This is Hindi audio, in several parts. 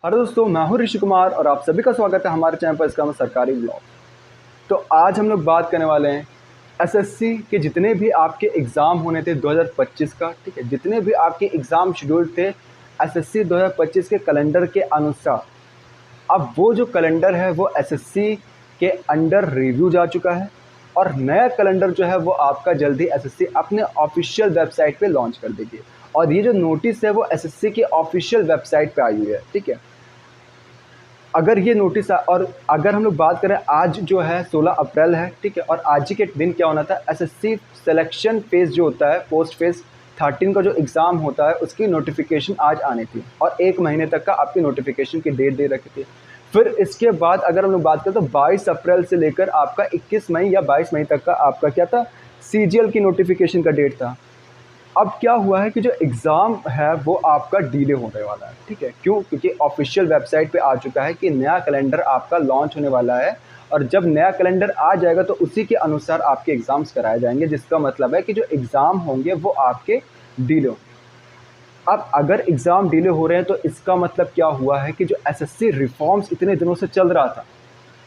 हेलो दोस्तों, मैं हूं ऋषि कुमार और आप सभी का स्वागत है हमारे चैनल पर। इसका मैं सरकारी ब्लॉग। तो आज हम लोग बात करने वाले हैं एसएससी के जितने भी आपके एग्ज़ाम होने थे 2025 का। ठीक है, जितने भी आपके एग्ज़ाम शेड्यूल थे एसएससी 2025 के कैलेंडर के अनुसार, अब वो जो कैलेंडर है वो एसएससी के अंडर रिव्यू जा चुका है और नया कैलेंडर जो है वो आपका जल्दी एसएससी अपने ऑफिशियल वेबसाइट पे लॉन्च कर देगी। और ये जो नोटिस है वो एसएससी की ऑफिशियल वेबसाइट पे आई हुई है। ठीक है, अगर ये नोटिस और अगर हम लोग बात करें, आज जो है 16 अप्रैल है। ठीक है, और आज ही के दिन क्या होना था, एसएससी सिलेक्शन फेज़ जो होता है, पोस्ट फेज़ 13 का जो एग्ज़ाम होता है उसकी नोटिफिकेशन आज आनी थी और 1 महीने तक का आपकी नोटिफिकेशन की डेट दे रखी थी। फिर इसके बाद अगर हम लोग बात करें तो 22 अप्रैल से लेकर आपका 21 मई या 22 मई तक का आपका क्या था, सीजीएल की नोटिफिकेशन का डेट था। अब क्या हुआ है कि जो एग्ज़ाम है वो आपका डिले होने वाला है। ठीक है, क्यों? क्योंकि ऑफिशियल वेबसाइट पे आ चुका है कि नया कैलेंडर आपका लॉन्च होने वाला है और जब नया कैलेंडर आ जाएगा तो उसी के अनुसार आपके एग्ज़ाम्स कराए जाएंगे, जिसका मतलब है कि जो एग्ज़ाम होंगे वो आपके डिले होंगे। अब अगर एग्ज़ाम डिले हो रहे हैं तो इसका मतलब क्या हुआ है कि जो एसएससी रिफॉर्म्स इतने दिनों से चल रहा था,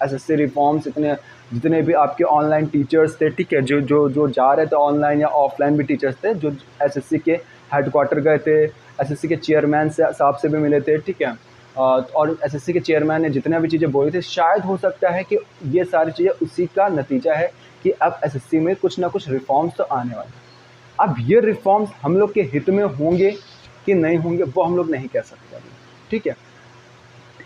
एसएससी रिफॉर्म्स इतने जितने भी आपके ऑनलाइन टीचर्स थे, ठीक है, जो जो जो जा रहे थे ऑनलाइन या ऑफलाइन भी टीचर्स थे, जो एसएससी के हेडक्वार्टर गए थे, एसएससी के चेयरमैन से साहब से भी मिले थे। ठीक है, और एसएससी के चेयरमैन ने जितना भी चीज़ें बोली थी, शायद हो सकता है कि ये सारी चीज़ें उसी का नतीजा है कि अब एसएससी में कुछ ना कुछ रिफॉर्म्स तो आने वाले हैं। अब ये रिफॉर्म्स हम लोग के हित में होंगे कि नहीं होंगे वो हम लोग नहीं कह सकते अभी। ठीक है,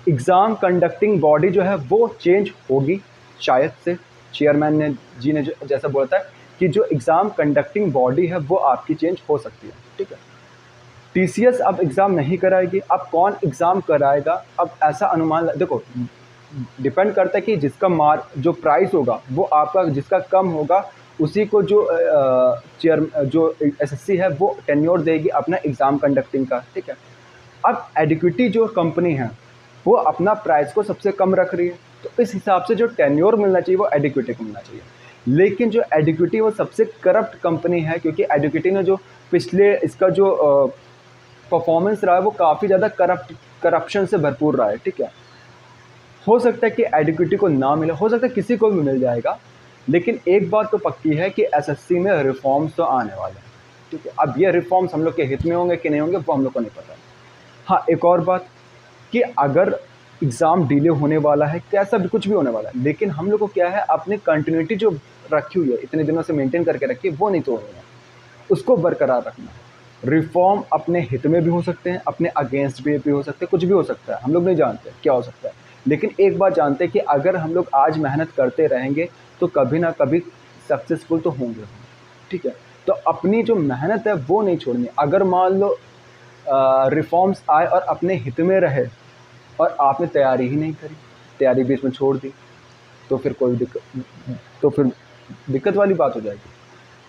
एग्ज़ाम कंडक्टिंग बॉडी जो है वो चेंज होगी शायद से। चेयरमैन ने जैसा बोला था कि जो एग्ज़ाम कंडक्टिंग बॉडी है वो आपकी चेंज हो सकती है। ठीक है, टीसीएस अब एग्ज़ाम नहीं कराएगी। अब कौन एग्ज़ाम कराएगा, अब ऐसा अनुमान देखो, डिपेंड करता है कि जिसका जो प्राइस होगा वो आपका जिसका कम होगा उसी को जो जो एसएससी है वो टेन्योर देगी अपना एग्ज़ाम कंडक्टिंग का। ठीक है, अब एडिक्विटी जो कंपनी है वो अपना प्राइस को सबसे कम रख रही है, तो इस हिसाब से जो टेन्योर मिलना चाहिए वो एडिक्विटी को मिलना चाहिए। लेकिन जो एडिक्विटी वो सबसे करप्ट कंपनी है, क्योंकि एडिक्विटी ने जो पिछले इसका जो परफॉर्मेंस रहा है वो काफ़ी ज़्यादा करप्शन से भरपूर रहा है। ठीक है, हो सकता है कि एडिक्विटी को ना मिले, हो सकता है किसी को भी मिल जाएगा, लेकिन एक बात तो पक्की है कि एसएससी में रिफॉर्म्स तो आने वाले हैं। ठीक है, अब ये रिफॉर्म्स हम लोग के हित में होंगे कि नहीं होंगे वो हम लोग को नहीं पता। हाँ, एक और बात कि अगर एग्ज़ाम डिले होने वाला है, कैसा भी कुछ भी होने वाला है, लेकिन हम लोग को क्या है, अपनी कंटिन्यूटी जो रखी हुई है, इतने दिनों से मेंटेन करके रखी है, वो नहीं तोड़नी है, उसको बरकरार रखना है। रिफॉर्म अपने हित में भी हो सकते हैं, अपने अगेंस्ट भी हो सकते हैं, कुछ भी हो सकता है, हम लोग नहीं जानते क्या हो सकता है। लेकिन एक बात जानते हैं कि अगर हम लोग आज मेहनत करते रहेंगे तो कभी ना कभी सक्सेसफुल तो होंगे। ठीक है, तो अपनी जो मेहनत है वो नहीं छोड़नी। अगर मान लो रिफॉर्म्स आए और अपने हित में रहे और आपने तैयारी ही नहीं करी, तैयारी बीच में छोड़ दी, तो फिर तो फिर दिक्कत वाली बात हो जाएगी।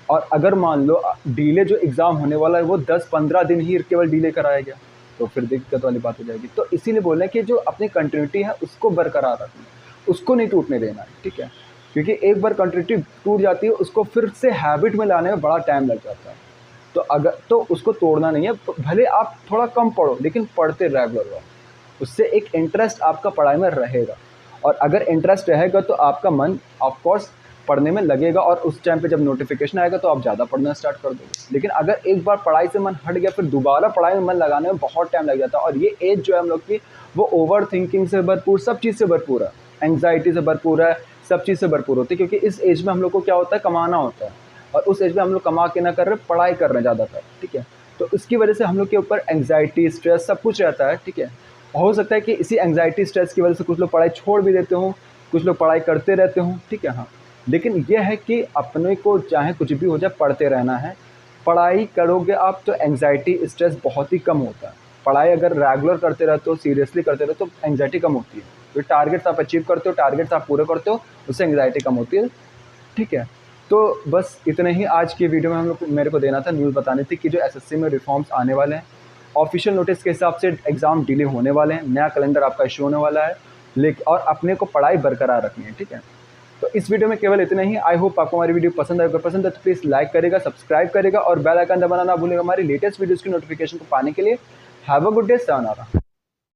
और अगर मान लो डिले जो एग्ज़ाम होने वाला है वो 10-15 दिन ही केवल डिले कराया गया, तो फिर दिक्कत वाली बात हो जाएगी। तो इसीलिए बोल रहे हैं कि जो अपनी कंटिन्यूटी है उसको बरकरार रखना है, उसको नहीं टूटने देना है। ठीक है, क्योंकि एक बार कंटिन्यूटी टूट जाती है उसको फिर से हैबिट में लाने में बड़ा टाइम लग जाता है। तो उसको तोड़ना नहीं है। भले आप थोड़ा कम पढ़ो लेकिन पढ़ते रेगुलर रहो, उससे एक इंटरेस्ट आपका पढ़ाई में रहेगा। और अगर इंटरेस्ट रहेगा तो आपका मन ऑफ कोर्स पढ़ने में लगेगा और उस टाइम पे जब नोटिफिकेशन आएगा तो आप ज़्यादा पढ़ना स्टार्ट कर दोगे। लेकिन अगर एक बार पढ़ाई से मन हट गया फिर दोबारा पढ़ाई में मन लगाने में बहुत टाइम लग जाता है। और ये एज जो है हम लोग की वो ओवर थिंकिंग से भरपूर, सब चीज़ से भरपूर है, एंग्जाइटी से भरपूर है, सब चीज़ से भरपूर होती है। क्योंकि इस एज में हम लोग को क्या होता है, कमाना होता है, और उस एज में हम लोग कमा के ना कर रहे, पढ़ाई कर रहे हैं ज़्यादातर। ठीक है, तो इसकी वजह से हम लोग के ऊपर एंग्जाइटी, स्ट्रेस सब कुछ रहता है। ठीक है, हो सकता है कि इसी एंग्जाइटी स्ट्रेस की वजह से कुछ लोग पढ़ाई छोड़ भी देते हों, कुछ लोग पढ़ाई करते रहते हों। ठीक है, हाँ, लेकिन यह है कि अपने को चाहे कुछ भी हो जाए पढ़ते रहना है। पढ़ाई करोगे आप तो एंग्जाइटी स्ट्रेस बहुत ही कम होता है। पढ़ाई अगर रेगुलर करते रहते हो, सीरियसली करते रहते हो, तो एंग्जाइटी कम होती है। तो टारगेट्स आप अचीव करते हो, टारगेट्स आप पूरे करते हो, उससे एंग्जाइटी कम होती है। ठीक है, तो बस इतने ही आज की वीडियो में हम लोग मेरे को देना था, न्यूज़ बतानी थी कि जो एसएससी में रिफॉर्म्स आने वाले हैं, ऑफिशियल नोटिस के हिसाब से एग्ज़ाम डिले होने वाले हैं, नया कैलेंडर आपका इशू होने वाला है, लेकिन और अपने को पढ़ाई बरकरार रखनी है। ठीक है, तो इस वीडियो में केवल इतना ही। आई होप आपको हमारी वीडियो पसंद आएगा। पसंद है तो प्लीज़ लाइक करेगा, सब्सक्राइब करेगा और बेल आइकन दबाना ना भूलेगा हमारी लेटेस्ट वीडियोज़ की नोटिफिकेशन को पाने के लिए। Have a good day, sayonara।